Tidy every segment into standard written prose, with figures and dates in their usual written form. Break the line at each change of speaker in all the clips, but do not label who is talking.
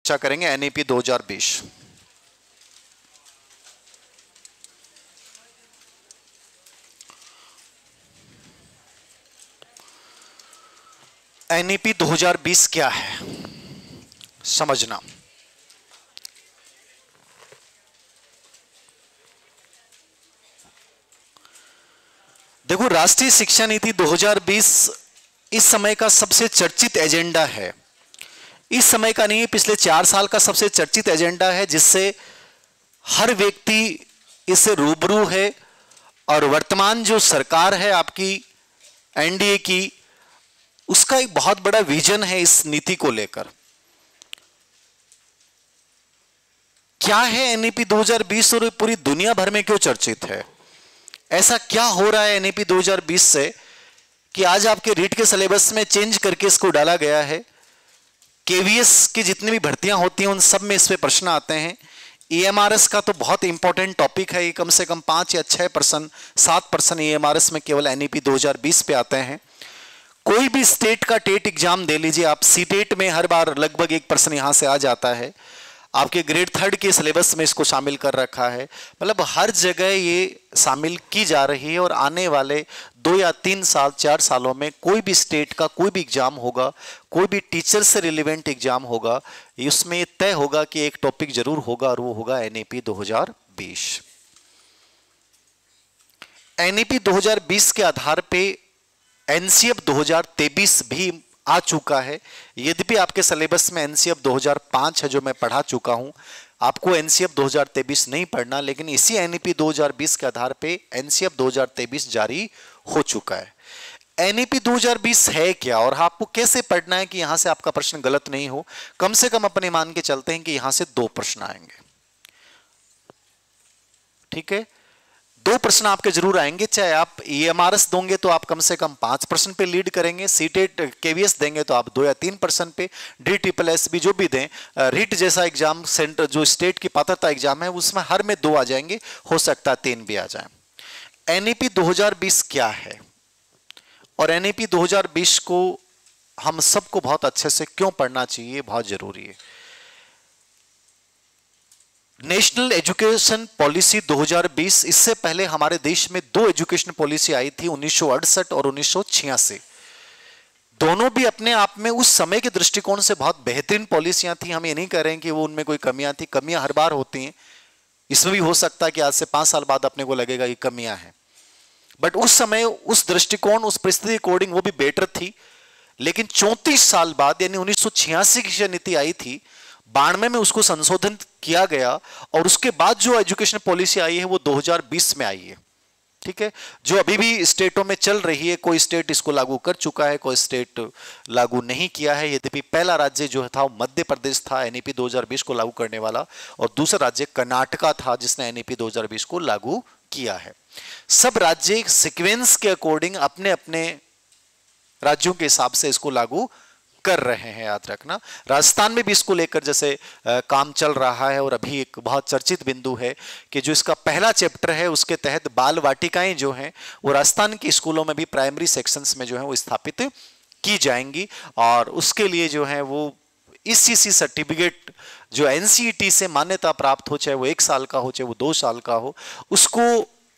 चर्चा करेंगे NEP 2020। NEP 2020 क्या है समझना। देखो, राष्ट्रीय शिक्षा नीति 2020 इस समय का सबसे चर्चित एजेंडा है। इस समय का नहीं, पिछले 4 साल का सबसे चर्चित एजेंडा है, जिससे हर व्यक्ति इससे रूबरू है। और वर्तमान जो सरकार है आपकी एनडीए की, उसका एक बहुत बड़ा विजन है इस नीति को लेकर। क्या है एनईपी 2020 और पूरी दुनिया भर में क्यों चर्चित है? ऐसा क्या हो रहा है एनईपी 2020 से कि आज आपके रीट के सिलेबस में चेंज करके इसको डाला गया है। केवीएस की जितनी भी भर्तियां होती हैं उन सब में इस पे प्रश्न आते हैं। ईएमआरएस का तो बहुत इंपॉर्टेंट टॉपिक है, ये कम से कम 5 या 6%, 7% ईएमआरएस में केवल एनईपी 2020 पे आते हैं। कोई भी स्टेट का टेट एग्जाम दे लीजिए आप, सीटेट में हर बार लगभग 1% यहां से आ जाता है। आपके ग्रेड 3 के सिलेबस में इसको शामिल कर रखा है। मतलब हर जगह ये शामिल की जा रही है। और आने वाले 2 या 3 साल 4 सालों में कोई भी स्टेट का कोई भी एग्जाम होगा, कोई भी टीचर से रिलेवेंट एग्जाम होगा, उसमें तय होगा कि एक टॉपिक जरूर होगा और वो होगा एनईपी 2020। एनईपी 2020 के आधार पे एनसीएफ 2023 भी आ चुका है। यद्यपि आपके सिलेबस में एनसीएफ 2005 है जो मैं पढ़ा चुका हूं, आपको एनसीएफ 2023 नहीं पढ़ना, लेकिन इसी एनईपी 2020 के आधार पे एनसीएफ 2023 जारी हो चुका है। एनईपी 2020 है क्या और आपको कैसे पढ़ना है कि यहां से आपका प्रश्न गलत नहीं हो? कम से कम अपने मान के चलते हैं कि यहां से 2 प्रश्न आएंगे। ठीक है, 2 प्रश्न आपके जरूर आएंगे। चाहे आप ईएमआरएस दोगे तो आप कम से कम 5% पे लीड करेंगे, सीटेट केवीएस देंगे तो आप 2 या 3% पे, DSSS भी जो भी दें, रीट जैसा एग्जाम सेंटर जो स्टेट की पात्रता एग्जाम है उसमें हर में 2 आ जाएंगे, हो सकता है 3 भी आ जाए। एनईपी 2020 क्या है और एनईपी 2020 को हम सबको बहुत अच्छे से क्यों पढ़ना चाहिए, बहुत जरूरी है। नेशनल एजुकेशन पॉलिसी 2020, इससे पहले हमारे देश में 2 एजुकेशन पॉलिसी आई थी, 1968 और 1986। दोनों भी अपने आप में उस समय के दृष्टिकोण से बहुत बेहतरीन पॉलिसियां थी। हम ये नहीं कह रहे हैं कि वो उनमें कोई कमियां थी, कमियां हर बार होती हैं। इसमें भी हो सकता है कि आज से 5 साल बाद अपने को लगेगा कि कमियां हैं, बट उस समय उस दृष्टिकोण उस परिस्थिति अकॉर्डिंग वो भी बेटर थी। लेकिन 34 साल बाद यानी 1986 की नीति आई थी, 92 में उसको संशोधन किया गया और उसके बाद जो एजुकेशन पॉलिसी आई है वो 2020 में आई है। ठीक है, जो अभी भी स्टेटों में चल रही है, कोई स्टेट इसको लागू कर चुका है, कोई स्टेट लागू नहीं किया है। यद्यपि पहला राज्य जो था वो मध्य प्रदेश था एनईपी 2020 को लागू करने वाला, और दूसरा राज्य कर्नाटका था जिसने एनईपी 2020 को लागू किया है। सब राज्य सीक्वेंस के अकॉर्डिंग अपने अपने राज्यों के हिसाब से इसको लागू कर रहे हैं, याद रखना। राजस्थान में भी इसको लेकर जैसे काम चल रहा है, और अभी एक बहुत चर्चित बिंदु है कि जो इसका पहला चैप्टर है उसके तहत बाल वाटिकाएं जो हैं वो राजस्थान के स्कूलों में भी प्राइमरी सेक्शंस में जो है वो स्थापित की जाएंगी। और उसके लिए जो है वो ईसीसी सर्टिफिकेट जो एनसीईटी से मान्यता प्राप्त हो, चाहे वो 1 साल का हो चाहे वो 2 साल का हो, उसको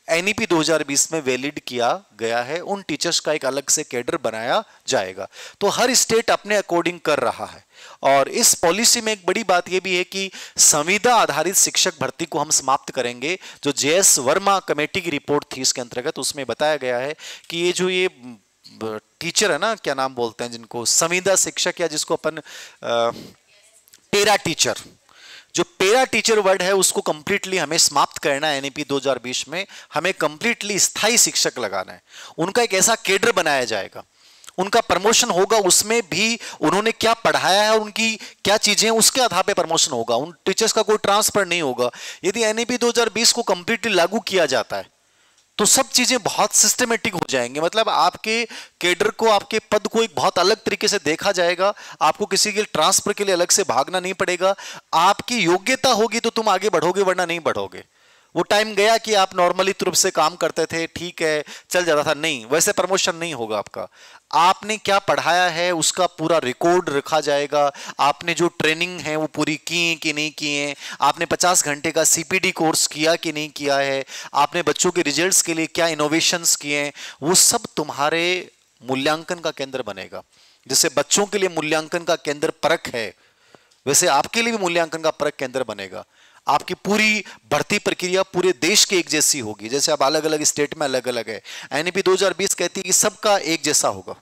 एनईपी 2020 में वैलिड किया गया है। उन टीचर्स का एक अलग से कैडर बनाया जाएगा। तो हर स्टेट अपने अकॉर्डिंग कर रहा है। और इस पॉलिसी में एक बड़ी बात यह भी है कि संविदा आधारित शिक्षक भर्ती को हम समाप्त करेंगे। जो जेएस वर्मा कमेटी की रिपोर्ट थी इसके अंतर्गत, उसमें बताया गया है कि ये जो ये टीचर है ना, क्या नाम बोलते हैं जिनको, संविदा शिक्षक या जिसको अपन पैरा टीचर, जो पैरा टीचर वर्ड है उसको कंप्लीटली हमें समाप्त करना है। एनईपी 2020 में हमें कंप्लीटली स्थायी शिक्षक लगाना है। उनका एक ऐसा कैडर बनाया जाएगा, उनका प्रमोशन होगा, उसमें भी उन्होंने क्या पढ़ाया है और उनकी क्या चीजें हैं उसके आधार पे प्रमोशन होगा। उन टीचर्स का कोई ट्रांसफर नहीं होगा। यदि एनईपी 2020 को कंप्लीटली लागू किया जाता है तो सब चीजें बहुत सिस्टमेटिक हो जाएंगे। मतलब आपके कैडर को, आपके पद को एक बहुत अलग तरीके से देखा जाएगा। आपको किसी के ट्रांसफर के लिए अलग से भागना नहीं पड़ेगा। आपकी योग्यता होगी तो तुम आगे बढ़ोगे, वरना नहीं बढ़ोगे। वो टाइम गया कि आप नॉर्मली रूप से काम करते थे, ठीक है, चल जाता था। नहीं, वैसे प्रमोशन नहीं होगा आपका। आपने क्या पढ़ाया है उसका पूरा रिकॉर्ड रखा जाएगा। आपने जो ट्रेनिंग है वो पूरी की है कि नहीं की है, आपने 50 घंटे का सीपीडी कोर्स किया कि नहीं किया है, आपने बच्चों के रिजल्ट्स के लिए क्या इनोवेशंस किए हैं, वो सब तुम्हारे मूल्यांकन का केंद्र बनेगा। जैसे बच्चों के लिए मूल्यांकन का केंद्र परख है, वैसे आपके लिए भी मूल्यांकन का परख केंद्र बनेगा। आपकी पूरी भर्ती प्रक्रिया पूरे देश की एक जैसी होगी। जैसे अब अलग अलग स्टेट में अलग अलग है, एनईपी 2020 कहती है कि सबका एक जैसा होगा,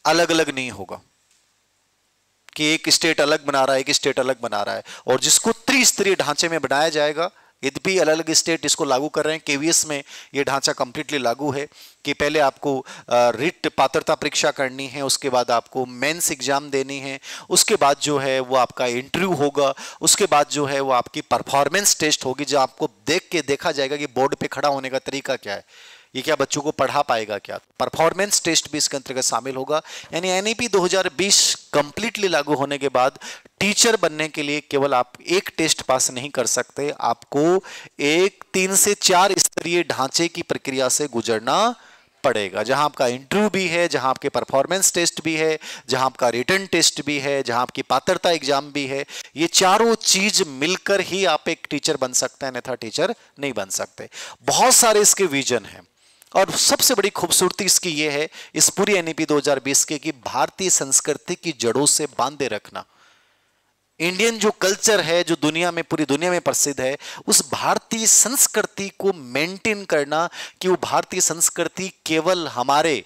अलग अलग नहीं होगा कि एक स्टेट अलग बना रहा है, एक स्टेट अलग बना रहा है। और जिसको त्रिस्तरीय ढांचे में बनाया जाएगा, यद्यपि अलग अलग स्टेट इसको लागू कर रहे हैं, केवीएस में यह ढांचा कंप्लीटली लागू है कि पहले आपको रिट पात्रता परीक्षा करनी है, उसके बाद आपको मेंस एग्जाम देनी है, उसके बाद जो है वो आपका इंटरव्यू होगा, उसके बाद जो है वो आपकी परफॉर्मेंस टेस्ट होगी, जो आपको देख के देखा जाएगा कि बोर्ड पे खड़ा होने का तरीका क्या है, ये क्या बच्चों को पढ़ा पाएगा क्या। परफॉर्मेंस टेस्ट भी इसके अंतर्गत शामिल होगा। यानी एनईपी 2020 कंप्लीटली लागू होने के बाद टीचर बनने के लिए केवल आप एक टेस्ट पास नहीं कर सकते, आपको एक 3 से 4 स्तरीय ढांचे की प्रक्रिया से गुजरना पड़ेगा, जहां आपका इंटरव्यू भी है, जहां आपके परफॉर्मेंस टेस्ट भी है, जहां आपका रिटन टेस्ट भी है, जहां आपकी पात्रता एग्जाम भी है। ये चारों चीज मिलकर ही आप एक टीचर बन सकते हैं, अन्यथा टीचर नहीं बन सकते। बहुत सारे इसके विजन हैं और सबसे बड़ी खूबसूरती इसकी ये है इस पूरी एनईपी 2020 के कि भारतीय संस्कृति की जड़ों से बांधे रखना। इंडियन जो कल्चर है, जो दुनिया में, पूरी दुनिया में प्रसिद्ध है, उस भारतीय संस्कृति को मेंटेन करना कि वो भारतीय संस्कृति केवल हमारे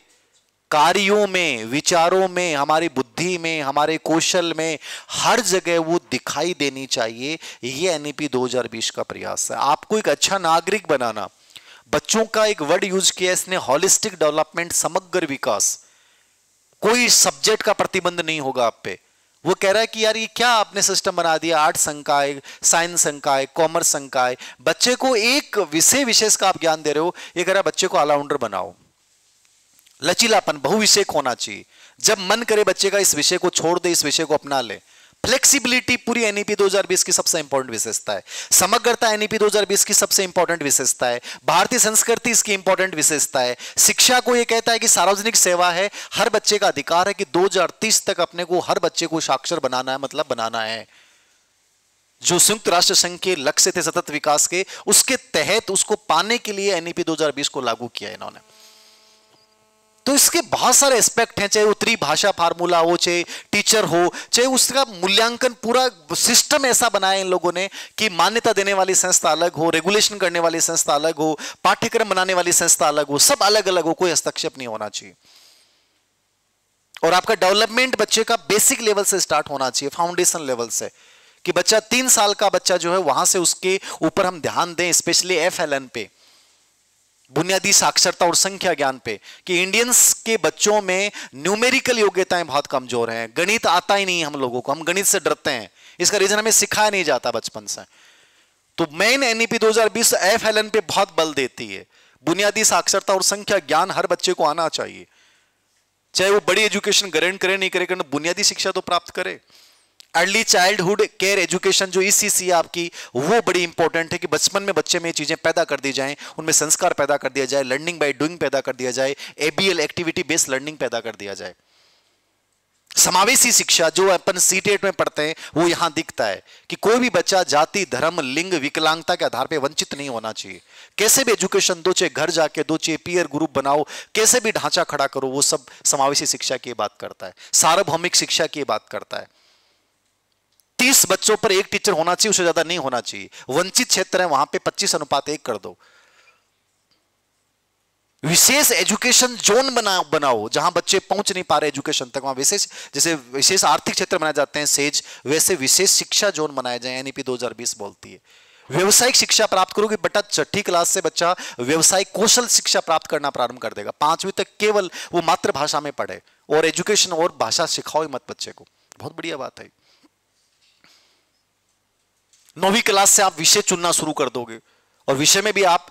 कार्यों में, विचारों में, हमारी बुद्धि में, हमारे कौशल में, हर जगह वो दिखाई देनी चाहिए। ये एनईपी 2020 का प्रयास है। आपको एक अच्छा नागरिक बनाना। बच्चों का एक वर्ड यूज किया इसने, हॉलिस्टिक डेवलपमेंट, समग्र विकास। कोई सब्जेक्ट का प्रतिबंध नहीं होगा आप पे। वो कह रहा है कि यार ये क्या आपने सिस्टम बना दिया, आर्ट संकाय, साइंस संकाय, कॉमर्स संकाय, बच्चे को एक विषय विशेष का आप ज्ञान दे रहे हो। ये कह रहा है बच्चे को ऑलराउंडर बनाओ, लचीलापन, बहुविषयक होना चाहिए। जब मन करे बच्चे का इस विषय को छोड़ दे, इस विषय को अपना ले। फ्लेक्सिबिलिटी पूरी एनईपी 2020 की सबसे इंपॉर्टेंट विशेषता है। समग्रता एनईपी 2020 की सबसे इंपॉर्टेंट विशेषता है। भारतीय संस्कृति इसकी इंपॉर्टेंट विशेषता है। शिक्षा को यह कहता है कि सार्वजनिक सेवा है, हर बच्चे का अधिकार है कि 2030 तक अपने को, हर बच्चे को साक्षर बनाना है, मतलब बनाना है। जो संयुक्त राष्ट्र संघ के लक्ष्य थे सतत विकास के, उसके तहत उसको पाने के लिए एनईपी 2020 को लागू किया इन्होंने। तो इसके बहुत सारे एस्पेक्ट हैं, चाहे वो त्रिभाषा फार्मूला हो, चाहे टीचर हो, चाहे उसका मूल्यांकन, पूरा सिस्टम ऐसा बनाया इन लोगों ने कि मान्यता देने वाली संस्था अलग हो, रेगुलेशन करने वाली संस्था अलग हो, पाठ्यक्रम बनाने वाली संस्था अलग हो, सब अलग अलग हो, कोई हस्तक्षेप नहीं होना चाहिए। और आपका डेवलपमेंट बच्चे का बेसिक लेवल से स्टार्ट होना चाहिए, फाउंडेशन लेवल से, कि बच्चा 3 साल का बच्चा जो है वहां से उसके ऊपर हम ध्यान दें, स्पेशली FLN पे, बुनियादी साक्षरता और संख्या ज्ञान पे, कि इंडियंस के बच्चों में न्यूमेरिकल योग्यताएं बहुत कमजोर हैं। गणित आता ही नहीं हम लोगों को, हम गणित से डरते हैं। इसका रीजन हमें सिखाया नहीं जाता बचपन से। तो मेन एनईपी 2020 FLN पे बहुत बल देती है। बुनियादी साक्षरता और संख्या ज्ञान हर बच्चे को आना चाहिए, चाहे वो बड़ी एजुकेशन ग्रहण करे नहीं करे, बुनियादी शिक्षा तो प्राप्त करे। अर्ली चाइल्डहुड केयर एजुकेशन जो ECC है आपकी, वो बड़ी इंपॉर्टेंट है कि बचपन में बच्चे में चीजें पैदा कर दी जाएं, उनमें संस्कार पैदा कर दिया जाए, लर्निंग बाय डूइंग पैदा कर दिया जाए, ABL एक्टिविटी बेस्ड लर्निंग पैदा कर दिया जाए। समावेशी शिक्षा जो अपन CTET में पढ़ते हैं वो यहां दिखता है कि कोई भी बच्चा जाति, धर्म, लिंग, विकलांगता के आधार पर वंचित नहीं होना चाहिए। कैसे भी एजुकेशन दो, चाहे घर जाके दो, चाहे पीयर ग्रुप बनाओ, कैसे भी ढांचा खड़ा करो, वो सब समावेशी शिक्षा की बात करता है, सार्वभौमिक शिक्षा की बात करता है। 30 बच्चों पर एक टीचर होना चाहिए, उससे ज्यादा नहीं होना चाहिए। वंचित क्षेत्र है वहां पे 25:1 कर दो। विशेष एजुकेशन जोन बनाओ जहां बच्चे पहुंच नहीं पा रहे एजुकेशन तक, वहां विशेष, जैसे विशेष आर्थिक क्षेत्र बनाए जाते हैं सेज, वैसे विशेष शिक्षा जोन बनाए जाए, एनईपी 2020 बोलती है। व्यवसायिक शिक्षा प्राप्त करोगे बेटा, 6ठी क्लास से बच्चा व्यवसायिक कौशल शिक्षा प्राप्त करना प्रारंभ कर देगा। 5वीं तक केवल वो मातृभाषा में पढ़े, और एजुकेशन और भाषा सिखाओ ही मत बच्चे को। बहुत बढ़िया बात है। 9वीं क्लास से आप विषय चुनना शुरू कर दोगे, और विषय में भी आप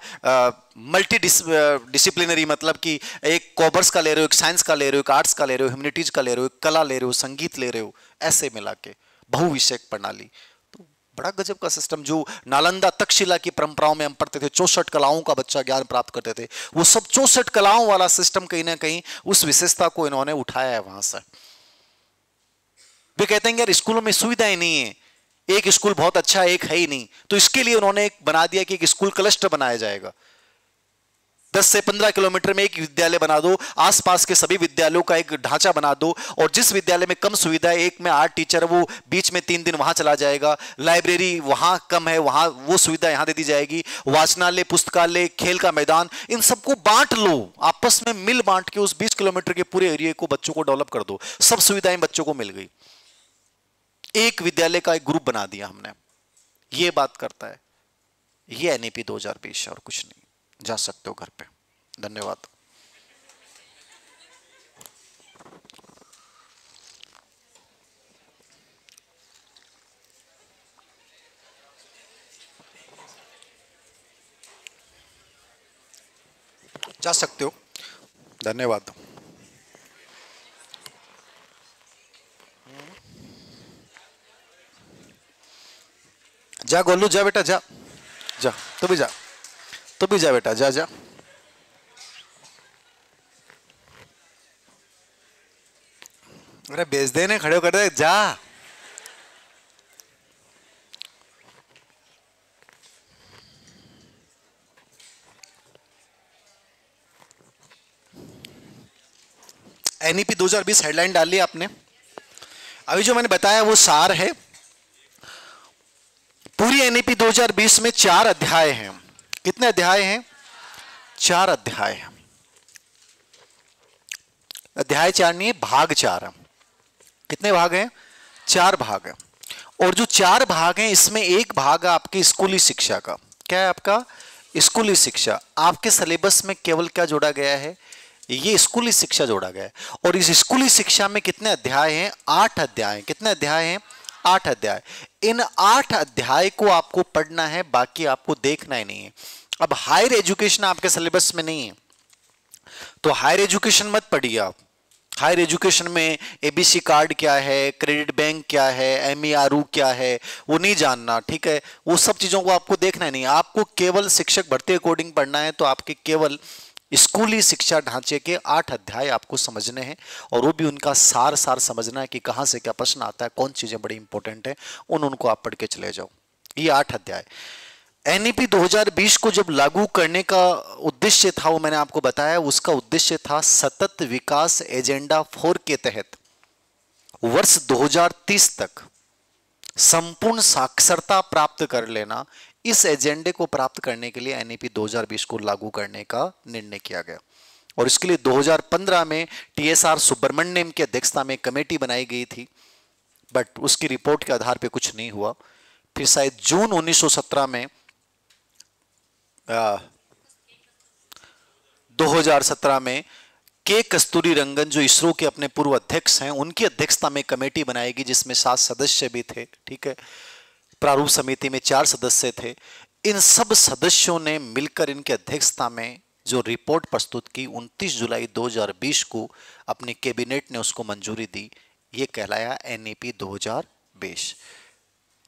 मल्टी डिसिप्लिनरी, मतलब कि एक कॉमर्स का ले रहे हो, एक साइंस का ले रहे हो, एक आर्ट्स का ले रहे हो, ह्यूमैनिटीज का ले रहे हो, एक कला ले रहे हो, संगीत ले रहे हो, ऐसे मिला के बहुविषयक प्रणाली। तो बड़ा गजब का सिस्टम। जो नालंदा तक्षशिला की परंपराओं में हम पढ़ते थे, 64 कलाओं का बच्चा ज्ञान प्राप्त करते थे, वो सब 64 कलाओं वाला सिस्टम कहीं ना कहीं उस विशेषता को इन्होंने उठाया है वहां से। वे कहते हैं यार स्कूलों में सुविधाएं नहीं है, एक स्कूल बहुत अच्छा है, एक है ही नहीं, तो इसके लिए उन्होंने एक बना दिया कि एक स्कूल क्लस्टर बनाया जाएगा। 10 से 15 किलोमीटर में एक विद्यालय बना दो, आसपास के सभी विद्यालयों का एक ढांचा बना दो, और जिस विद्यालय में कम सुविधा है, एक में 8 टीचर, वो बीच में 3 दिन वहां चला जाएगा, लाइब्रेरी वहां कम है, वहां वो सुविधा यहां दे दी जाएगी, वाचनालय, पुस्तकालय, खेल का मैदान, इन सबको बांट लो, आपस में मिल बांट के उस 20 किलोमीटर के पूरे एरिया को बच्चों को डेवलप कर दो, सब सुविधाएं बच्चों को मिल गई। एक विद्यालय का एक ग्रुप बना दिया हमने। ये बात करता है ये एनईपी 2020 और कुछ नहीं। जा सकते हो घर पे। धन्यवाद। जा सकते हो। धन्यवाद। जा गोलू, जा बेटा, जा जा, तू भी जा, तू भी जा बेटा, जा जा। अरे बेच देने, खड़े कर दे, जा। एनईपी 2020 हेडलाइन डाल ली आपने। अभी जो मैंने बताया वो सार है। पूरी एनईपी 2020 में 4 अध्याय हैं। कितने अध्याय हैं? 4 अध्याय हैं। अध्याय 4 नहीं है, भाग 4 है। कितने भाग हैं? 4 भाग हैं। और जो 4 भाग हैं इसमें एक भाग है आपकी स्कूली शिक्षा का। क्या है आपका? स्कूली शिक्षा। आपके सिलेबस में केवल क्या जोड़ा गया है? ये स्कूली शिक्षा जोड़ा गया है। और इस स्कूली शिक्षा में कितने अध्याय हैं? 8 अध्याय। कितने अध्याय हैं? 8 अध्याय। इन 8 अध्याय को आपको पढ़ना है, बाकी आपको देखना ही नहीं है। अब हायर एजुकेशन आपके सिलेबस में नहीं है तो हायर एजुकेशन मत पढ़िए आप। हायर एजुकेशन में एबीसी कार्ड क्या है, क्रेडिट बैंक क्या है, एमईआरयू क्या है, वो नहीं जानना, ठीक है। वो सब चीजों को आपको देखना नहीं। आपको केवल शिक्षक भर्ती अकॉर्डिंग पढ़ना है। तो आपके केवल स्कूली शिक्षा ढांचे के 8 अध्याय आपको समझने हैं, और वो भी उनका सार समझना है कि कहां से क्या प्रश्न आता है, कौन चीजें बड़ी इंपॉर्टेंट है, उनको आप पढ़ के चले जाओ। ये 8 अध्याय। एनईपी 2020 को जब लागू करने का उद्देश्य था वो मैंने आपको बताया। उसका उद्देश्य था सतत विकास एजेंडा 4 के तहत वर्ष 2030 तक संपूर्ण साक्षरता प्राप्त कर लेना। इस एजेंडे को प्राप्त करने के लिए एनईपी 2020 को लागू करने का निर्णय किया गया। और इसके लिए 2015 में टीएसआर सुब्रमण्यम की अध्यक्षता में कमेटी बनाई गई थी, बट उसकी रिपोर्ट के आधार पर कुछ नहीं हुआ। फिर शायद जून 1917 में 2017 में के कस्तूरी रंगन, जो इसरो के अपने पूर्व अध्यक्ष हैं, उनकी अध्यक्षता में कमेटी बनाएगी जिसमें 7 सदस्य भी थे, ठीक है। प्रारूप समिति में 4 सदस्य थे। इन सब सदस्यों ने मिलकर इनके अध्यक्षता में जो रिपोर्ट प्रस्तुत की, 29 जुलाई 2020 को अपनी कैबिनेट ने उसको मंजूरी दी। ये कहलाया एनईपी 2020।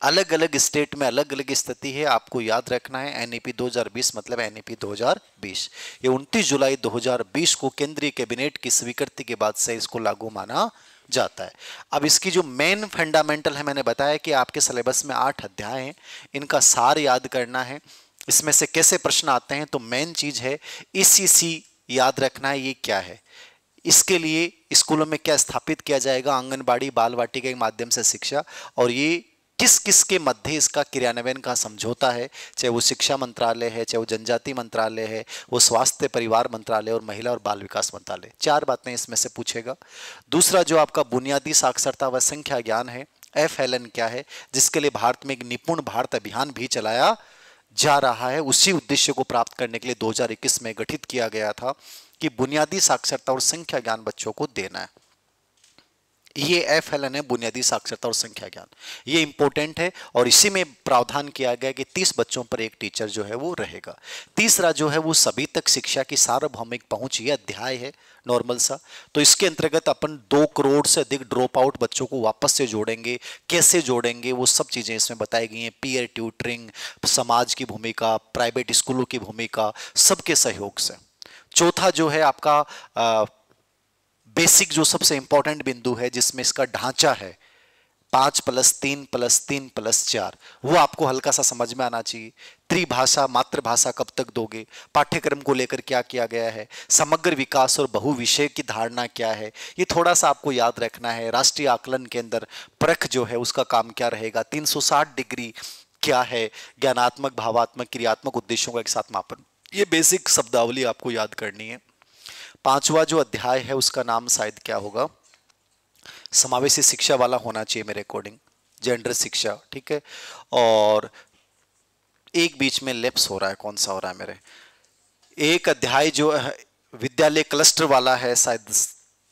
अलग अलग स्टेट में अलग अलग स्थिति है, आपको याद रखना है। एनईपी 2020 मतलब एनईपी 2020। ये 29 जुलाई 2020 को केंद्रीय कैबिनेट की स्वीकृति के बाद से इसको लागू माना जाता है। अब इसकी जो मेन फंडामेंटल है, मैंने बताया कि आपके सिलेबस में 8 अध्याय हैं, इनका सार याद करना है। इसमें से कैसे प्रश्न आते हैं, तो मेन चीज है ईसीसी याद रखना है। ये क्या है? इसके लिए स्कूलों में क्या स्थापित किया जाएगा? आंगनबाड़ी बाल वाटिका के माध्यम से शिक्षा। और ये किस किस के मध्य इसका क्रियान्वयन का समझौता है, चाहे वो शिक्षा मंत्रालय है, चाहे वो जनजाति मंत्रालय है, वो स्वास्थ्य परिवार मंत्रालय और महिला और बाल विकास मंत्रालय। 4 बातें इसमें से पूछेगा। दूसरा जो आपका बुनियादी साक्षरता व संख्या ज्ञान है, FLN क्या है, जिसके लिए भारत में एक निपुण भारत अभियान भी चलाया जा रहा है। उसी उद्देश्य को प्राप्त करने के लिए 2021 में गठित किया गया था कि बुनियादी साक्षरता और संख्या ज्ञान बच्चों को देना है। ये FLN है, बुनियादी साक्षरता और संख्या ज्ञान। ये इंपॉर्टेंट है और इसी में प्रावधान किया गया कि 30 बच्चों पर एक टीचर जो है वो रहेगा। तीसरा जो है वो सभी तक शिक्षा की सार्वभौमिक पहुंच, ये अध्याय है नॉर्मल सा। तो इसके अंतर्गत अपन 2 करोड़ से अधिक ड्रॉप आउट बच्चों को वापस से जोड़ेंगे। कैसे जोड़ेंगे वो सब चीजें इसमें बताई गई हैं। पीयर ट्यूटरिंग, समाज की भूमिका, प्राइवेट स्कूलों की भूमिका, सबके सहयोग से। चौथा जो है आपका बेसिक, जो सबसे इंपॉर्टेंट बिंदु है जिसमें इसका ढांचा है 5+3+3+4, वो आपको हल्का सा समझ में आना चाहिए। त्रिभाषा, मातृभाषा कब तक दोगे, पाठ्यक्रम को लेकर क्या किया गया है, समग्र विकास और बहुविषय की धारणा क्या है, ये थोड़ा सा आपको याद रखना है। राष्ट्रीय आकलन के अंदर परख जो है उसका काम क्या रहेगा, 360 डिग्री क्या है, ज्ञानात्मक, भावात्मक, क्रियात्मक उद्देश्यों का एक साथ मापन, ये बेसिक शब्दावली आपको याद करनी है। 5वां जो अध्याय है उसका नाम शायद क्या होगा, समावेशी शिक्षा वाला होना चाहिए मेरे अकॉर्डिंग, जेंडर शिक्षा, ठीक है। और एक बीच में लैप्स हो रहा है, कौन सा हो रहा है मेरे, एक अध्याय जो है विद्यालय क्लस्टर वाला है, शायद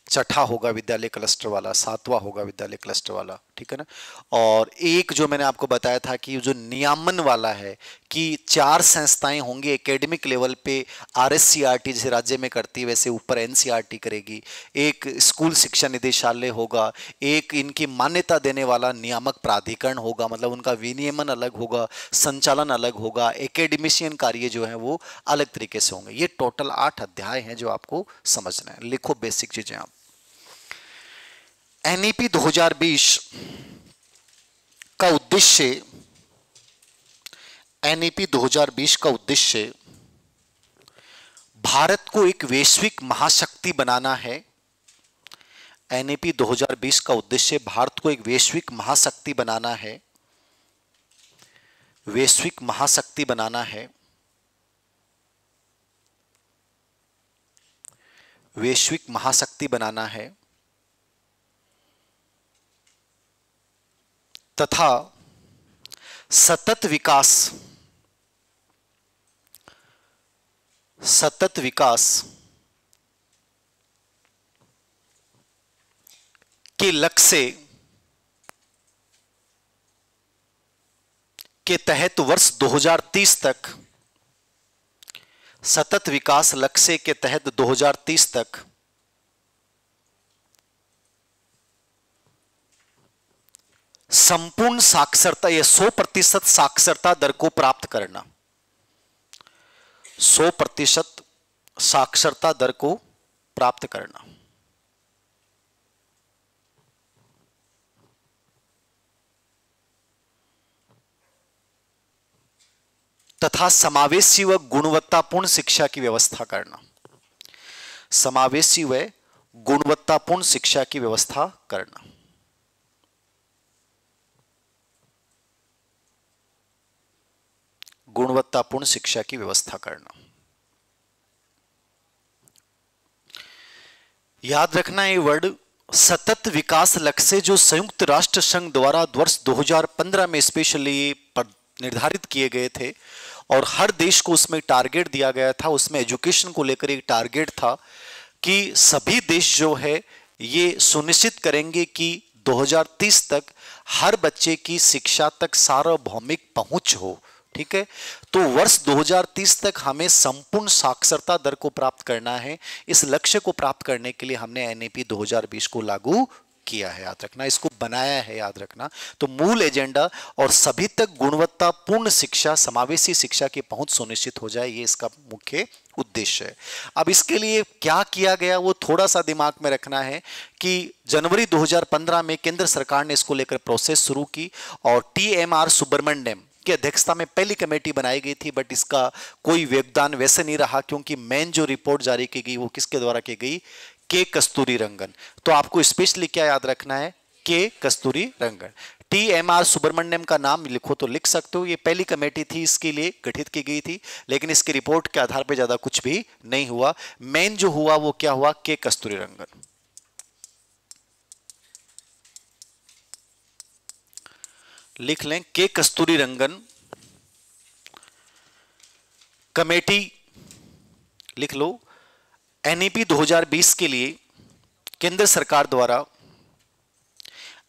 छठा होगा विद्यालय क्लस्टर वाला, 7वां होगा विद्यालय क्लस्टर वाला, ठीक है ना। और एक जो मैंने आपको बताया था कि जो नियामन वाला है कि 4 संस्थाएं होंगी एकेडमिक लेवल पे, RSCRT जैसे राज्य में करती है वैसे ऊपर NCRT करेगी, एक स्कूल शिक्षा निदेशालय होगा, एक इनकी मान्यता देने वाला नियामक प्राधिकरण होगा, मतलब उनका विनियमन अलग होगा, संचालन अलग होगा, एकेडमिशियन कार्य जो है वो अलग तरीके से होंगे। ये टोटल 8 अध्याय हैं जो आपको समझना है। लिखो बेसिक चीजें आप। NEP 2020 का उद्देश्य, NEP 2020 का उद्देश्य भारत को एक वैश्विक महाशक्ति बनाना है। NEP 2020 का उद्देश्य भारत को एक वैश्विक महाशक्ति बनाना है, वैश्विक महाशक्ति बनाना है, वैश्विक महाशक्ति बनाना है तथा सतत विकास के लक्ष्य के तहत वर्ष 2030 तक, सतत विकास लक्ष्य के तहत 2030 तक संपूर्ण साक्षरता, या 100% साक्षरता दर को प्राप्त करना, 100% साक्षरता दर को प्राप्त करना, तथा समावेशी व गुणवत्तापूर्ण शिक्षा की व्यवस्था करना, समावेशी व गुणवत्तापूर्ण शिक्षा की व्यवस्था करना। गुणवत्तापूर्ण शिक्षा की व्यवस्था करना। याद रखना ये वर्ड, सतत विकास लक्ष्य जो संयुक्त राष्ट्र संघ द्वारा वर्ष 2015 में स्पेशली निर्धारित किए गए थे और हर देश को उसमें टारगेट दिया गया था। उसमें एजुकेशन को लेकर एक टारगेट था कि सभी देश जो है ये सुनिश्चित करेंगे कि 2030 तक हर बच्चे की शिक्षा तक सार्वभौमिक पहुंच हो, ठीक है। तो वर्ष 2030 तक हमें संपूर्ण साक्षरता दर को प्राप्त करना है। इस लक्ष्य को प्राप्त करने के लिए हमने NEP 2020 को लागू किया है, याद रखना, इसको बनाया है, याद रखना। तो मूल एजेंडा और सभी तक गुणवत्तापूर्ण शिक्षा, समावेशी शिक्षा की पहुंच सुनिश्चित हो जाए, ये इसका मुख्य उद्देश्य है। अब इसके लिए क्या किया गया वो थोड़ा सा दिमाग में रखना है कि जनवरी 2015 में केंद्र सरकार ने इसको लेकर प्रोसेस शुरू की और TMR सुब्रमण्यम की अध्यक्षता में पहली कमेटी बनाई गई थी, बट इसका कोई योगदान वैसे नहीं रहा क्योंकि मेन जो रिपोर्ट जारी की गई वो किसके द्वारा की गई, के कस्तूरी रंगन। तो आपको स्पेशली क्या याद रखना है, के कस्तूरी रंगन। TMR सुब्रमण्यम का नाम लिखो तो लिख सकते हो, ये पहली कमेटी थी इसके लिए गठित की गई थी, लेकिन इसकी रिपोर्ट के आधार पर ज्यादा कुछ भी नहीं हुआ। मेन जो हुआ वो क्या हुआ, के कस्तूरी रंगन। लिख लें, के कस्तूरी रंगन कमेटी, लिख लो। NEP 2020 के लिए केंद्र सरकार द्वारा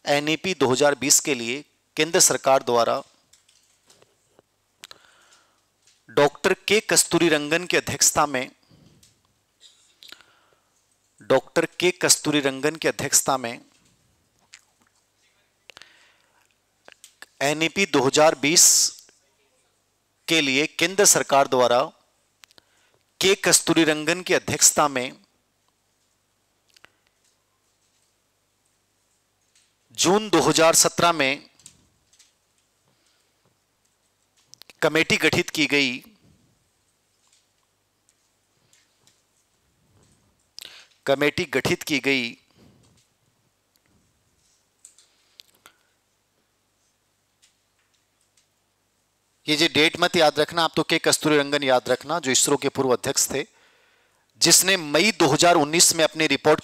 एनईपी 2020 के लिए केंद्र सरकार द्वारा डॉक्टर के कस्तूरीरंगन की अध्यक्षता में एनईपी 2020 के लिए केंद्र सरकार द्वारा के कस्तूरीरंगन की अध्यक्षता में जून 2017 में कमेटी गठित की गई। ये जो डेट मत याद रखना, आप तो के कस्तूरीरंगन याद रखना, जो इसरो के पूर्व अध्यक्ष थे, जिसने मई 2019 में अपनी रिपोर्ट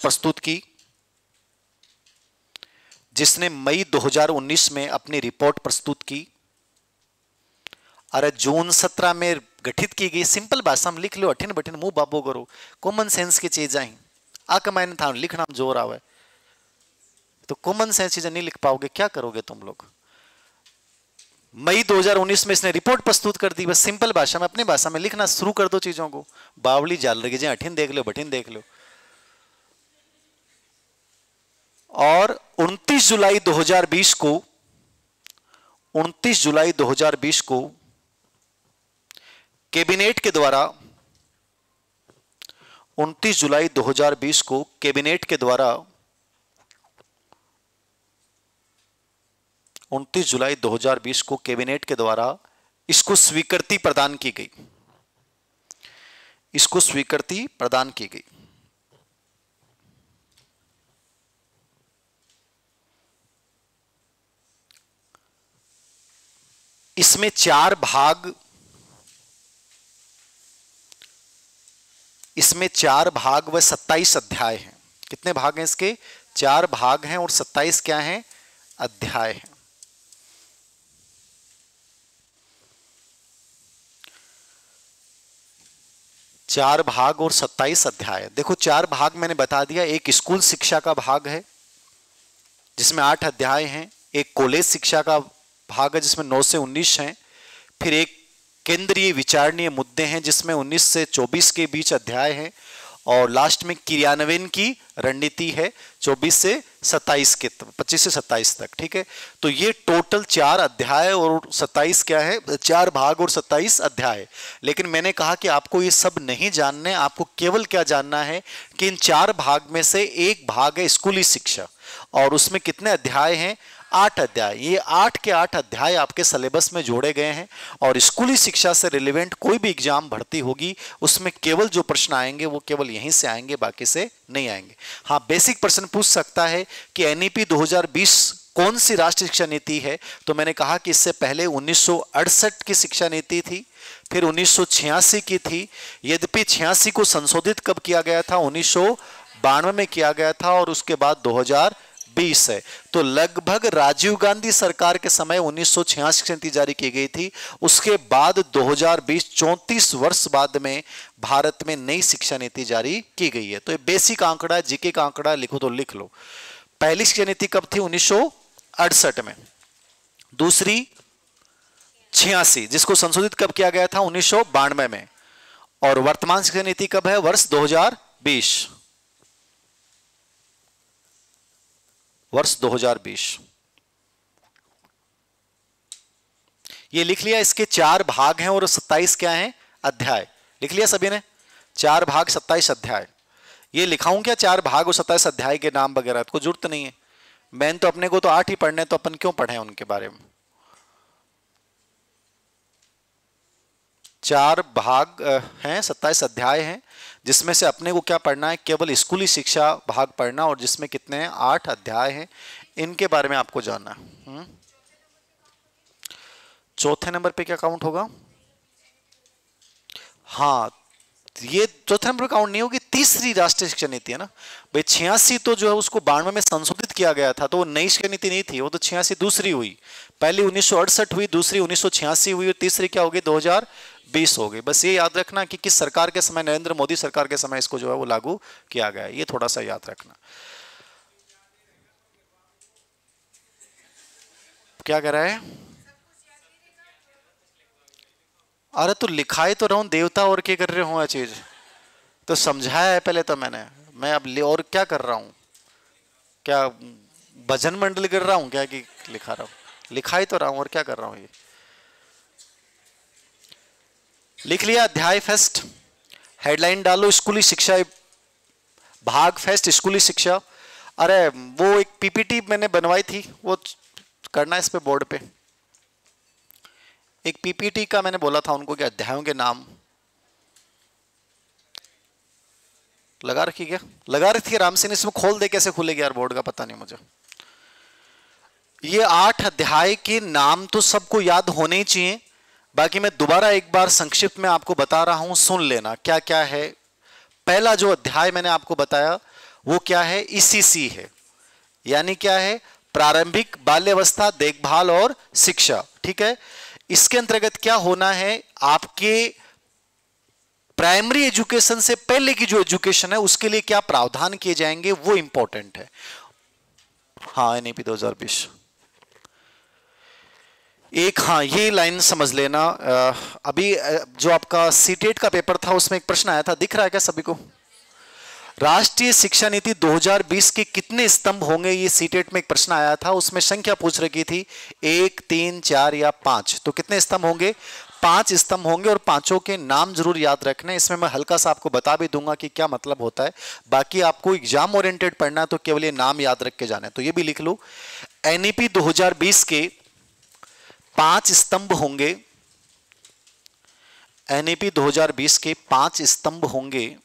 प्रस्तुत की। अरे जून 17 में गठित की गई। सिंपल भाषा में लिख लो, अठिन बठिन मुंह बाबो करो, कॉमन सेंस की चीज आई आक मैंने था लिखना में जोर आवे, तो कॉमन सेंस चीजें नहीं लिख पाओगे, क्या करोगे तुम लोग। मई 2019 में इसने रिपोर्ट प्रस्तुत कर दी। बस सिंपल भाषा में, अपनी भाषा में लिखना शुरू कर दो चीजों को। बावली जाल रही, अठिन देख लो, बठिन देख लो। और 29 जुलाई 2020 को कैबिनेट के द्वारा 29 जुलाई 2020 को कैबिनेट के द्वारा इसको स्वीकृति प्रदान की गई। इसमें 4 भाग व 27 अध्याय हैं। कितने भाग हैं इसके? 4 भाग हैं और 27 क्या हैं? अध्याय हैं। चार भाग और 27 अध्याय। देखो 4 भाग मैंने बता दिया। एक स्कूल शिक्षा का भाग है जिसमें 8 अध्याय हैं। एक कॉलेज शिक्षा का भाग है जिसमें 9 से 19 हैं। फिर एक केंद्रीय विचारणीय मुद्दे हैं जिसमें 19 से 24 के बीच अध्याय हैं। और लास्ट में क्रियान्वयन की रणनीति है 24 से 27 के 25 से 27 तक। ठीक है, तो ये टोटल 4 अध्याय और 27 क्या है? 4 भाग और 27 अध्याय। लेकिन मैंने कहा कि आपको ये सब नहीं जानने, आपको केवल क्या जानना है कि इन 4 भाग में से एक भाग है स्कूली शिक्षा, और उसमें कितने अध्याय हैं? 8 अध्याय। ये 8 के 8 अध्याय आपके सिलेबस में जोड़े गए हैं। और स्कूली शिक्षा से रिलेवेंट कोई भी एग्जाम भर्ती होगी उसमें केवल जो प्रश्न आएंगे वो केवल यहीं से आएंगे, बाकी से नहीं आएंगे। हाँ, बेसिक प्रश्न पूछ सकता है कि एनईपी 2020 कौन सी राष्ट्रीय शिक्षा नीति है? तो मैंने कहा कि इससे पहले 1968 की शिक्षा नीति थी, फिर 1986 की थी। यद्यपि 86 को संशोधित कब किया गया था? 1992 में किया गया था, और उसके बाद 2020 है। तो लगभग राजीव गांधी सरकार के समय 1986 की नीति जारी की गई थी। उसके बाद 2020 34 वर्ष बाद में भारत में नई शिक्षा नीति जारी की गई है। तो ये बेसिक आंकड़ा, जीके का आंकड़ा लिखो तो लिख लो। पहली शिक्षा नीति कब थी? 1968 में। दूसरी 86, जिसको संशोधित कब किया गया था? 1992 में। और वर्तमान शिक्षा नीति कब है? वर्ष 2020। वर्ष 2020। ये लिख लिया। इसके 4 भाग हैं और 27 क्या हैं? अध्याय। लिख लिया सभी ने? 4 भाग 27 अध्याय। ये लिखाऊं क्या 4 भाग और 27 अध्याय के नाम वगैरह? कोई जरूरत नहीं है। मैंने तो अपने को तो 8 ही पढ़ने, तो अपन क्यों पढ़े उनके बारे में? 4 भाग हैं, 27 अध्याय हैं, जिसमें से अपने को क्या पढ़ना है? केवल स्कूली शिक्षा भाग पढ़ना, और जिसमें कितने हैं? 8 अध्याय हैं। इनके बारे में आपको जानना है। चौथे नंबर पे क्या काउंट होगा? हाँ, ये चौथे नंबर पे काउंट नहीं होगी। तीसरी राष्ट्रीय शिक्षा नीति है ना भाई। 86 तो जो है उसको 92 में संशोधित किया गया था, तो वो नई शिक्षा नीति नहीं थी। वो तो 86 दूसरी हुई। पहली 1968 हुई, दूसरी 1986 हुई, और तीसरी क्या होगी? 2020 हो गई। बस ये याद रखना कि किस सरकार के समय, नरेंद्र मोदी सरकार के समय इसको जो है वो लागू किया गया है। ये थोड़ा सा याद रखना। क्या कर रहा है? अरे तो लिखाई तो रहा हूं देवता, और क्या कर रहे हो? चीज तो समझाया है पहले तो मैंने। मैं अब और क्या कर रहा हूं? क्या भजन मंडल कर रहा हूं क्या कि लिखा रहा हूं? लिखाई तो रहा हूं, और क्या कर रहा हूं? ये लिख लिया अध्याय फेस्ट, हेडलाइन डालो स्कूली शिक्षा भाग फेस्ट स्कूली शिक्षा। अरे वो एक पीपीटी मैंने बनवाई थी, वो करना है इस पे बोर्ड पे। एक पीपीटी का मैंने बोला था उनको कि अध्यायों के नाम लगा रखी, क्या लगा रखी है राम सिंह? इसमें खोल दे, कैसे खुलेगी यार बोर्ड का, पता नहीं मुझे। ये 8 अध्याय के नाम तो सबको याद होने ही चाहिए, बाकी मैं दोबारा एक बार संक्षिप्त में आपको बता रहा हूं, सुन लेना क्या क्या है। पहला जो अध्याय मैंने आपको बताया वो क्या है? ईसीसी है, यानी क्या है? प्रारंभिक बाल्यावस्था देखभाल और शिक्षा। ठीक है, इसके अंतर्गत क्या होना है? आपके प्राइमरी एजुकेशन से पहले की जो एजुकेशन है उसके लिए क्या प्रावधान किए जाएंगे वो इंपॉर्टेंट है। हाँ, एनईपी 2020 एक, हाँ ये लाइन समझ लेना। अभी जो आपका सीटेट का पेपर था उसमें एक प्रश्न आया था, दिख रहा है क्या सभी को? राष्ट्रीय शिक्षा नीति 2020 के कितने स्तंभ होंगे? ये सीटेट में एक प्रश्न आया था, उसमें संख्या पूछ रखी थी 1, 3, 4 या 5। तो कितने स्तंभ होंगे? 5 स्तंभ होंगे, और पांचों के नाम जरूर याद रखने। इसमें मैं हल्का सा आपको बता भी दूंगा कि क्या मतलब होता है। बाकी आपको एग्जाम ओरिएंटेड पढ़ना है तो केवल ये नाम याद रख के जाना है। तो ये भी लिख लो, एनईपी 2020 के 5 स्तंभ होंगे। एनईपी 2020 के 5 स्तंभ होंगे।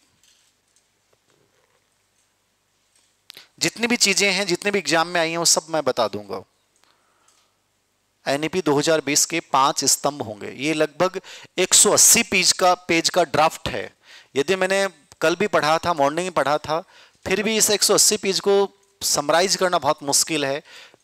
जितनी भी चीजें हैं, जितने भी एग्जाम में आई हैं, वो सब मैं बता दूंगा। एनईपी 2020 के 5 स्तंभ होंगे। ये लगभग 180 पेज का ड्राफ्ट है। यदि मैंने कल भी पढ़ा था, मॉर्निंग में पढ़ा था, फिर भी इस 180 पेज को समराइज करना बहुत मुश्किल है।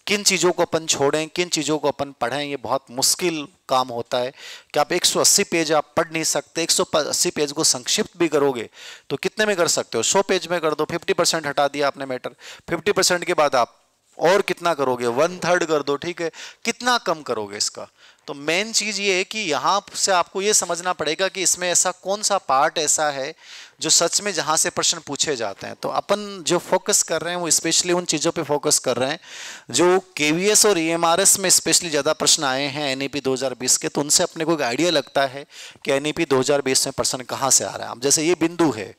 किन चीज़ों को अपन छोड़ें, किन चीज़ों को अपन पढ़ें, ये बहुत मुश्किल काम होता है कि आप 180 पेज आप पढ़ नहीं सकते। 180 पेज को संक्षिप्त भी करोगे तो कितने में कर सकते हो? 100 पेज में कर दो। 50% हटा दिया आपने मैटर। 50% के बाद आप और कितना करोगे? 1/3 कर दो। ठीक है, कितना कम करोगे इसका? तो मेन चीज ये है कि यहां से आपको ये समझना पड़ेगा कि इसमें ऐसा कौन सा पार्ट ऐसा है जो सच में जहां से प्रश्न पूछे जाते हैं। तो अपन जो फोकस कर रहे हैं वो स्पेशली उन चीजों पे फोकस कर रहे हैं जो केवीएस और ईएमआरएस में स्पेशली ज्यादा प्रश्न आए हैं एनईपी 2020 के। तो उनसे अपने को एक आइडिया लगता है कि एनईपी 2020 में प्रश्न कहां से आ रहा है। अब जैसे ये बिंदु है,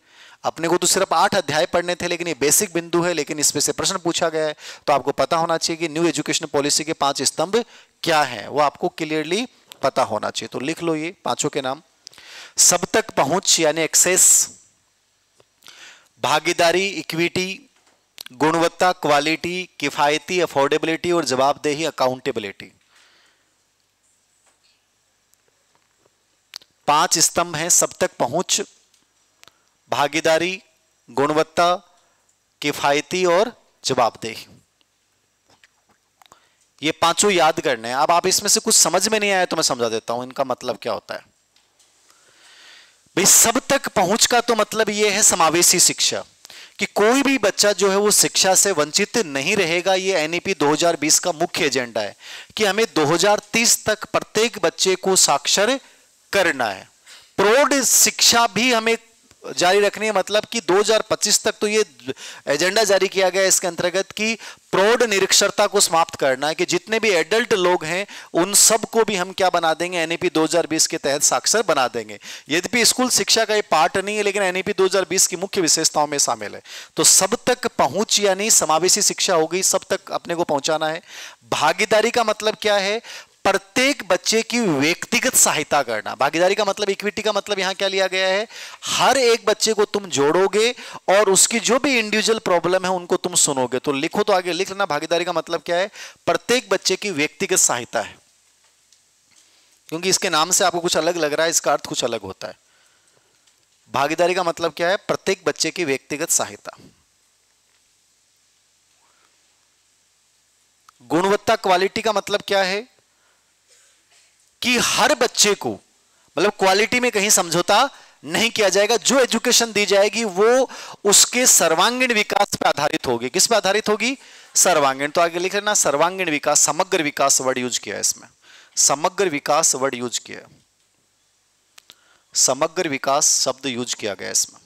अपने को तो सिर्फ 8 अध्याय पढ़ने थे, लेकिन ये बेसिक बिंदु है, लेकिन इसमें से प्रश्न पूछा गया है। तो आपको पता होना चाहिए कि न्यू एजुकेशन पॉलिसी के 5 स्तंभ क्या है, वो आपको क्लियरली पता होना चाहिए। तो लिख लो ये पांचों के नाम। सब तक पहुंच यानी एक्सेस, भागीदारी इक्विटी, गुणवत्ता क्वालिटी, किफायती अफोर्डेबिलिटी और जवाबदेही अकाउंटेबिलिटी। 5 स्तंभ हैं, सब तक पहुंच, भागीदारी, गुणवत्ता, किफायती और जवाबदेही। ये पांचों याद करने हैं। अब आप इसमें से कुछ समझ में नहीं आया तो मैं समझा देता हूं इनका मतलब क्या होता है। भाई सब तक पहुंच का तो मतलब ये है समावेशी शिक्षा, कि कोई भी बच्चा जो है वो शिक्षा से वंचित नहीं रहेगा। ये एनईपी 2020 का मुख्य एजेंडा है कि हमें 2030 तक प्रत्येक बच्चे को साक्षर करना है। प्रौढ़ शिक्षा भी हमें जारी रखनी है, मतलब कि 2025 तक तो ये एजेंडा जारी किया गया है इसके अंतर्गत कि प्रौढ़ निरक्षरता को समाप्त करना है, कि जितने भी एडल्ट लोग हैं उन सब को भी हम क्या बना देंगे, एनईपी 2020 के तहत साक्षर बना देंगे। यद्यपि स्कूल शिक्षा का ये पार्ट नहीं है, लेकिन एनईपी 2020 की मुख्य विशेषताओं में शामिल है। तो सब तक पहुंच यानी समावेशी शिक्षा हो गई, सब तक अपने को पहुंचाना है। भागीदारी का मतलब क्या है? प्रत्येक बच्चे की व्यक्तिगत सहायता करना। भागीदारी का मतलब, इक्विटी का मतलब यहां क्या लिया गया है? हर एक बच्चे को तुम जोड़ोगे और उसकी जो भी इंडिविजुअल प्रॉब्लम है उनको तुम सुनोगे। तो लिखो, तो आगे लिख लेना, भागीदारी का मतलब क्या है? प्रत्येक बच्चे की व्यक्तिगत सहायता है, क्योंकि इसके नाम से आपको कुछ अलग लग रहा है, इसका अर्थ कुछ अलग होता है। भागीदारी का मतलब क्या है? प्रत्येक बच्चे की व्यक्तिगत सहायता। गुणवत्ता क्वालिटी का मतलब क्या है? कि हर बच्चे को, मतलब क्वालिटी में कहीं समझौता नहीं किया जाएगा। जो एजुकेशन दी जाएगी वो उसके सर्वांगीण विकास पर आधारित होगी। किस पर आधारित होगी? सर्वांगीण। तो आगे लिख लेना सर्वांगीण विकास, समग्र विकास वर्ड यूज किया है इसमें, समग्र विकास वर्ड यूज किया है, समग्र विकास शब्द यूज किया गया इसमें।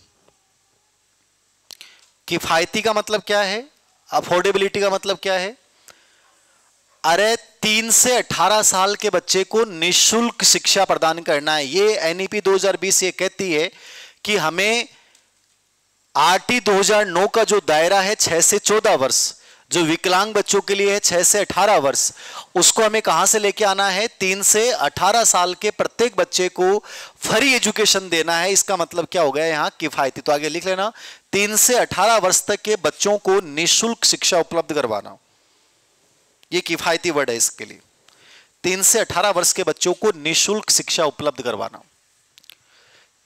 किफायती का मतलब क्या है? अफोर्डेबिलिटी का मतलब क्या है? अरे 3 से 18 साल के बच्चे को निःशुल्क शिक्षा प्रदान करना है। ये एनईपी 2020 ये कहती है कि हमें आरटी 2009 का जो दायरा है 6 से 14 वर्ष, जो विकलांग बच्चों के लिए है 6 से 18 वर्ष, उसको हमें कहां से लेके आना है? 3 से 18 साल के प्रत्येक बच्चे को फ्री एजुकेशन देना है। इसका मतलब क्या हो गया यहां? किफायती। तो आगे लिख लेना 3 से 18 वर्ष तक के बच्चों को निःशुल्क शिक्षा उपलब्ध करवाना, ये किफायती वर्ड है इसके लिए। 3 से 18 वर्ष के बच्चों को निःशुल्क शिक्षा उपलब्ध करवाना,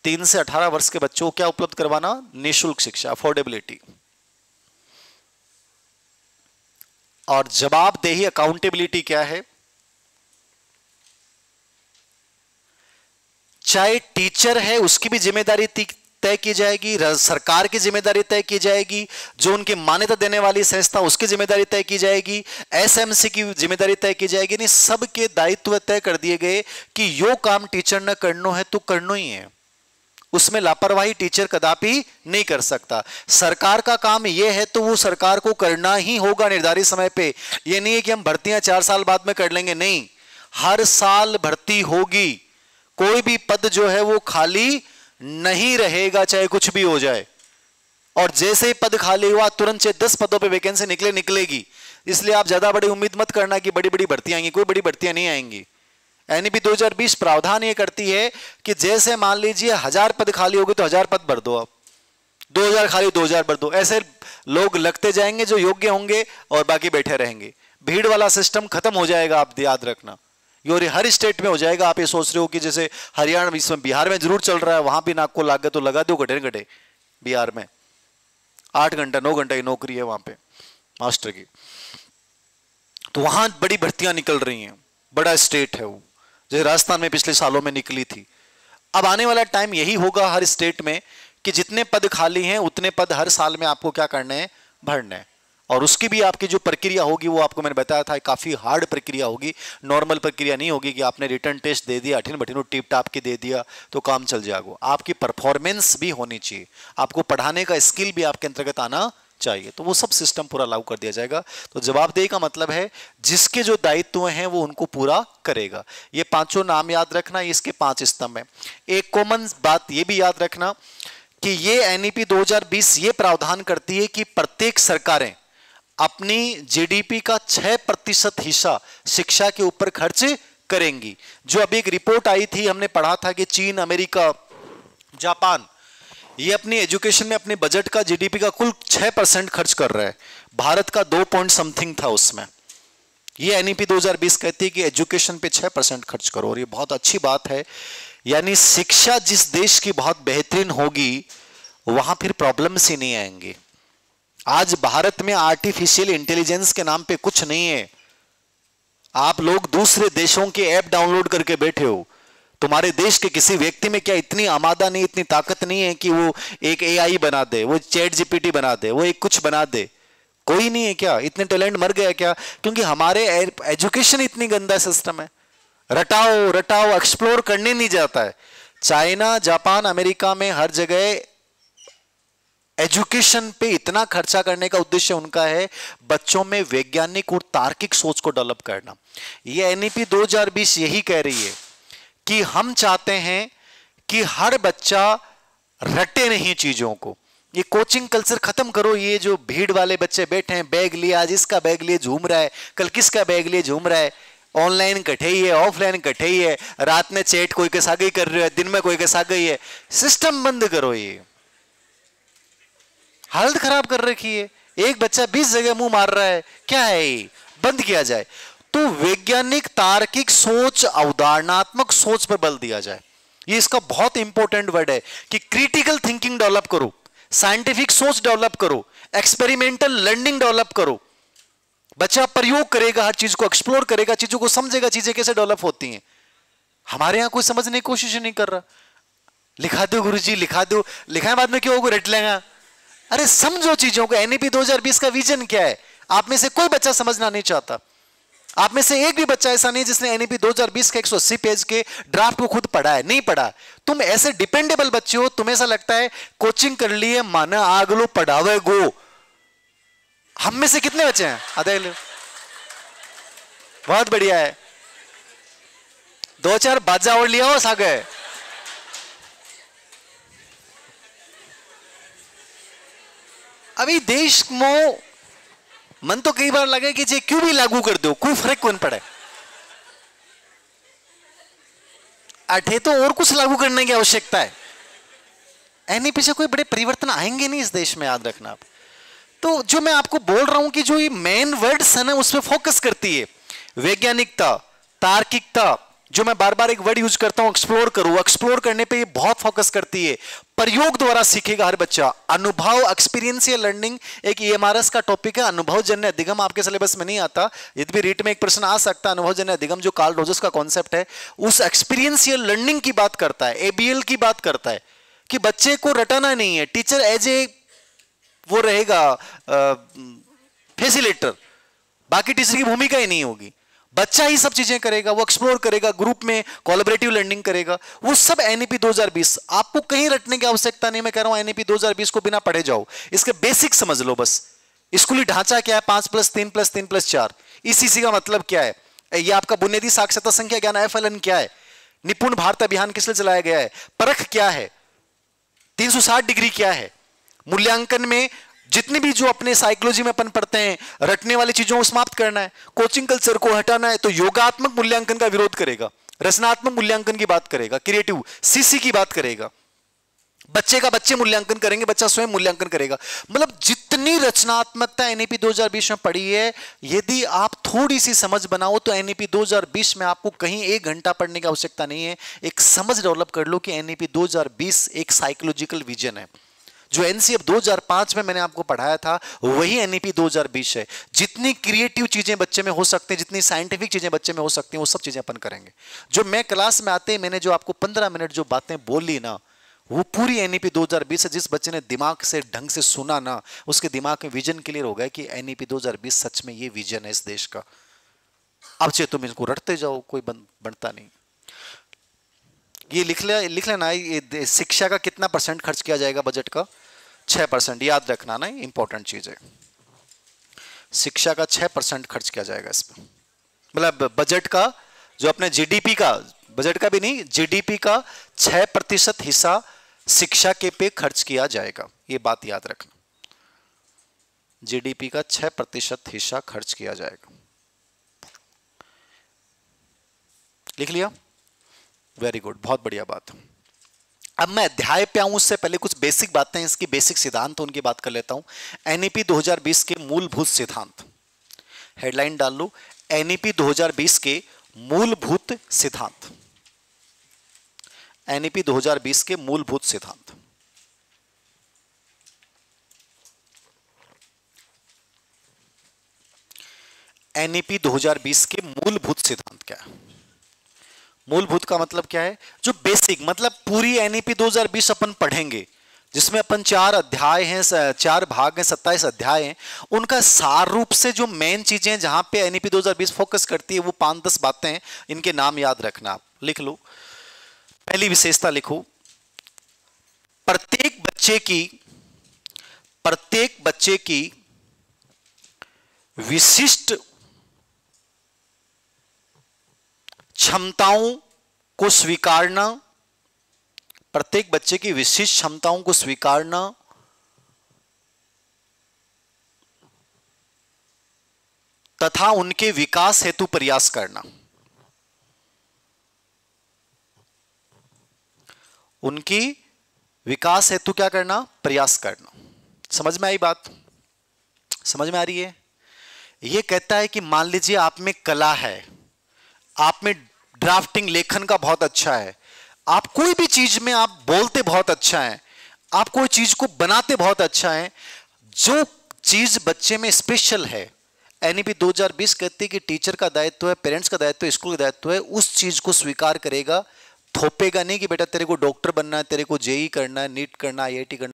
3 से 18 वर्ष के बच्चों को क्या उपलब्ध करवाना? निःशुल्क शिक्षा, अफोर्डेबिलिटी। और जवाबदेही, अकाउंटेबिलिटी क्या है? चाहे टीचर है उसकी भी जिम्मेदारी तय की जाएगी, सरकार की जिम्मेदारी तय की जाएगी, जो उनकी मान्यता देने वाली संस्था उसकी जिम्मेदारी तय की जाएगी, एसएमसी की जिम्मेदारी तय की जाएगी। नहीं, सबके दायित्व तय कर दिए गए कि यो काम टीचर न करनो है तो करनो ही है, उसमें लापरवाही टीचर कदापि नहीं कर सकता। सरकार का काम यह है तो वो सरकार को करना ही होगा निर्धारित समय पे। ये नहीं है कि हम भर्तियां 4 साल बाद में कर लेंगे, नहीं, हर साल भर्ती होगी। कोई भी पद जो है वो खाली नहीं रहेगा, चाहे कुछ भी हो जाए। और जैसे ही पद खाली हुआ तुरंत से 10 पदों पे वैकेंसी निकलेगी। इसलिए आप ज्यादा बड़ी उम्मीद मत करना कि बड़ी बड़ी भर्तियां आएंगी, कोई बड़ी भर्तियां नहीं आएंगी। एनईपी 2020 प्रावधान ये करती है कि जैसे मान लीजिए 1000 पद खाली होगी तो 1000 पद भर दो, आप 2000 खाली 2000 भर दो। ऐसे लोग लगते जाएंगे जो योग्य होंगे और बाकी बैठे रहेंगे। भीड़ वाला सिस्टम खत्म हो जाएगा, आप याद रखना। ये हर स्टेट में हो जाएगा। आप ये सोच रहे हो कि जैसे हरियाणा, इसमें बिहार में जरूर चल रहा है, वहां भी नाक को लाग गया तो लगा दो घटे घटे। बिहार में 8 घंटा 9 घंटा की नौकरी है वहां पे मास्टर की, तो वहां बड़ी भर्तियां निकल रही हैं। बड़ा स्टेट है वो, जैसे राजस्थान में पिछले सालों में निकली थी। अब आने वाला टाइम यही होगा हर स्टेट में कि जितने पद खाली हैं उतने पद हर साल में आपको क्या करने हैं? भरने हैं। और उसकी भी आपकी जो प्रक्रिया होगी वो आपको मैंने बताया था काफी हार्ड प्रक्रिया होगी, नॉर्मल प्रक्रिया नहीं होगी कि आपने रिटर्न टेस्ट दे दिया, अठिन बठिन टिप टाप के दे दिया तो काम चल जाएगा। आपकी परफॉर्मेंस भी होनी चाहिए, आपको पढ़ाने का स्किल भी आपके अंतर्गत आना चाहिए, तो वो सब सिस्टम पूरा लागू कर दिया जाएगा। तो जवाबदेही का मतलब है जिसके जो दायित्व हैं वो उनको पूरा करेगा। ये 5 नाम याद रखना, इसके 5 स्तंभ हैं। एक कॉमन बात ये भी याद रखना कि ये एनईपी 2020 ये प्रावधान करती है कि प्रत्येक सरकारें अपनी जीडीपी का 6% हिस्सा शिक्षा के ऊपर खर्च करेंगी। जो अभी एक रिपोर्ट आई थी, हमने पढ़ा था कि चीन, अमेरिका, जापान ये अपनी एजुकेशन में अपने बजट का, जीडीपी का कुल 6% खर्च कर रहा है। भारत का 2 पॉइंट समथिंग था उसमें। ये एनईपी 2020 कहती है कि एजुकेशन पे 6% खर्च करो, और ये बहुत अच्छी बात है। यानी शिक्षा जिस देश की बहुत बेहतरीन होगी वहां फिर प्रॉब्लम्स ही नहीं आएंगे। आज भारत में आर्टिफिशियल इंटेलिजेंस के नाम पे कुछ नहीं है। आप लोग दूसरे देशों के ऐप डाउनलोड करके बैठे हो। तुम्हारे देश के किसी व्यक्ति में क्या इतनी आमादा नहीं, इतनी ताकत नहीं है कि वो एक एआई बना दे, वो चैट जीपीटी बना दे, वो एक कुछ बना दे? कोई नहीं है क्या? इतने टैलेंट मर गया क्या? क्योंकि हमारे एजुकेशन इतनी गंदा सिस्टम है। रटाओ रटाओ, एक्सप्लोर करने नहीं जाता है। चाइना, जापान, अमेरिका में हर जगह एजुकेशन पे इतना खर्चा करने का उद्देश्य उनका है बच्चों में वैज्ञानिक और तार्किक सोच को डेवलप करना। ये एनईपी 2020 यही कह रही है कि हम चाहते हैं कि हर बच्चा रटे नहीं चीजों को। ये कोचिंग कल्चर खत्म करो। ये जो भीड़ वाले बच्चे बैठे हैं, बैग लिया, आज इसका बैग लिए झूम रहा है, कल किसका बैग लिए झूम रहा है, ऑनलाइन कटे ही है, ऑफलाइन कटे ही है, रात में चैट कोई के साथ ही कर रहे है, दिन में कोई के साथ ही है। सिस्टम बंद करो। ये हालत खराब कर रखी है। एक बच्चा 20 जगह मुंह मार रहा है, क्या है ये? बंद किया जाए। तो वैज्ञानिक तार्किक सोच, अवधारणात्मक सोच पर बल दिया जाए। ये इसका बहुत इंपॉर्टेंट वर्ड है कि क्रिटिकल थिंकिंग डेवलप करो, साइंटिफिक सोच डेवलप करो, एक्सपेरिमेंटल लर्निंग डेवलप करो। बच्चा प्रयोग करेगा, हर चीज को एक्सप्लोर करेगा, चीजों को समझेगा, चीजें कैसे डेवलप होती हैं। हमारे यहां कोई समझने की कोशिश नहीं कर रहा। लिखा दो गुरुजी, लिखा दो, लिखाए बाद में क्यों होगा, रट लेगा। अरे समझो चीजों को। एनईपी 2020 का विजन क्या है? आप में से कोई बच्चा समझना नहीं चाहता। आप में से एक भी बच्चा ऐसा नहीं जिसने एनईपी 2020 के 180 पेज के ड्राफ्ट को खुद पढ़ा है, नहीं पढ़ा। तुम ऐसे डिपेंडेबल बच्चे हो, तुम्हें ऐसा लगता है कोचिंग कर लिए माना आग लो पढ़ावे गो। हम में से कितने बच्चे हैं? आधे लो। बहुत बढ़िया है, 2-4 बाजा और लिया हो सागे। अभी देश में मन तो कई बार लगे कि जे क्यों भी लागू कर दो, कोई फर्क कौन पड़े। अठे तो और कुछ लागू करने की आवश्यकता है। एनईपी से कोई बड़े परिवर्तन आएंगे नहीं इस देश में, याद रखना आप। तो जो मैं आपको बोल रहा हूं कि जो ये मेन वर्ड्स है ना, उस पर फोकस करती है। वैज्ञानिकता, तार्किकता, जो मैं बार बार एक वर्ड यूज करता हूं, एक्सप्लोर करो, एक्सप्लोर करने पे ये बहुत फोकस करती है। प्रयोग द्वारा सीखेगा हर बच्चा। अनुभव, एक्सपीरियंशियल लर्निंग एक ईएमआरएस का टॉपिक है। अनुभवजन्य अधिगम आपके सिलेबस में नहीं आता, यदि भी रीट में एक प्रश्न आ सकता है। अनुभवजन्य अधिगम जो कार्ल रोजर्स का कॉन्सेप्ट है, उस एक्सपीरियंशियल लर्निंग की बात करता है, एबीएल की बात करता है कि बच्चे को रटाना नहीं है। टीचर एज ए वो रहेगा फैसिलिटेटर, बाकी टीचर की भूमिका ही नहीं होगी। बच्चा ही सब चीजें करेगा, वो एक्सप्लोर करेगा, ग्रुप में कोलैबोरेटिव लर्निंग करेगा, वो सब एनईपी 2020। आपको कहीं रटने की आवश्यकता नहीं। मैं कह रहा हूं एनईपी 2020 को बिना पढ़े जाओ, इसके बेसिक समझ लो बस। स्कूली ढांचा क्या है? 5+3+3+4। इसी का मतलब क्या है? ये आपका बुनियादी साक्षरता संख्या ज्ञान एफएलएन क्या है? निपुण भारत अभियान किस लिए चलाया गया है? परख क्या है? 360 डिग्री क्या है? मूल्यांकन में जितने भी जो अपने साइकोलॉजी में अपन पढ़ते हैं, रटने वाली चीजों को समाप्त करना है, कोचिंग कल्चर को हटाना है, तो योगात्मक मूल्यांकन का विरोध करेगा, रचनात्मक मूल्यांकन की बात करेगा, क्रिएटिव सीसी की बात करेगा। बच्चे का बच्चे मूल्यांकन करेंगे, बच्चा स्वयं मूल्यांकन करेगा। मतलब जितनी रचनात्मकता एनईपी 2020 में पड़ी है, यदि आप थोड़ी सी समझ बनाओ तो एनईपी 2020 में आपको कहीं 1 घंटा पढ़ने की आवश्यकता नहीं है। एक समझ डेवलप कर लो कि एनईपी 2020 एक साइकोलॉजिकल विजन है। जो एनसीएफ 2005 में मैंने आपको पढ़ाया था, वही एनईपी 2020 है। जितनी क्रिएटिव चीजें बच्चे में हो सकती हैं, जितनी साइंटिफिक चीजें बच्चे में हो सकती हैं, वो सब चीजें अपन करेंगे। जो मैं क्लास में आते ही मैंने जो आपको 15 मिनट जो बातें बोली ना, वो पूरी एनईपी 2020 है। जिस बच्चे ने दिमाग से ढंग से सुना ना, उसके दिमाग में विजन क्लियर हो गया कि एनईपी 2020 सच में ये विजन है इस देश का। अब चाहे तुम इसको रटते जाओ, कोई बनता नहीं। ये लिख लेना, ये शिक्षा का कितना % खर्च किया जाएगा बजट का? 6%। याद रखना ना, इंपॉर्टेंट चीज है। शिक्षा का 6% खर्च किया जाएगा इस पर। मतलब बजट का जो अपने जीडीपी का, बजट का भी नहीं, जीडीपी का 6% हिस्सा शिक्षा के पे खर्च किया जाएगा। ये बात याद रखना, जीडीपी का 6% हिस्सा खर्च किया जाएगा। लिख लिया? वेरी गुड, बहुत बढ़िया बात। अब मैं अध्याय पे आऊं उससे पहले कुछ बेसिक बातें, इसकी बेसिक सिद्धांत उनकी बात कर लेता हूं। एनईपी 2020 के मूलभूत सिद्धांत, हेडलाइन डाल लो, एनईपी 2020 के मूलभूत सिद्धांत। एनईपी 2020 के मूलभूत सिद्धांत। एनईपी 2020 के मूलभूत सिद्धांत क्या है? मूलभूत का मतलब क्या है? जो बेसिक, मतलब पूरी एनईपी 2020 अपन पढ़ेंगे, जिसमें अपन 4 अध्याय हैं, 4 भाग हैं, 27 अध्याय हैं। उनका सार रूप से जो मेन चीजें जहां पे एनईपी 2020 फोकस करती है, वो 5-10 बातें हैं। इनके नाम याद रखना, आप लिख लो। पहली विशेषता लिखो, प्रत्येक बच्चे की विशिष्ट क्षमताओं को स्वीकारना, प्रत्येक बच्चे की विशिष्ट क्षमताओं को स्वीकारना, तथा उनके विकास हेतु प्रयास करना। उनकी विकास हेतु क्या करना? प्रयास करना। समझ में आई बात? समझ में आ रही है? यह कहता है कि मान लीजिए आप में कला है, आप में ड्राफ्टिंग लेखन का बहुत अच्छा है, आप कोई भी चीज में आप बोलते बहुत अच्छा है, आप कोई चीज को बनाते बहुत अच्छा है, जो चीज बच्चे में स्पेशल है, एनईपी 2020 कहती है कि टीचर का दायित्व है, पेरेंट्स का दायित्व है, स्कूल का दायित्व है, उस चीज को स्वीकार करेगा, थोपेगा नहीं कि बेटा तेरे को डॉक्टर बनना है, तेरे को जेई करना है, नीट करना है, आईआईटी करना है।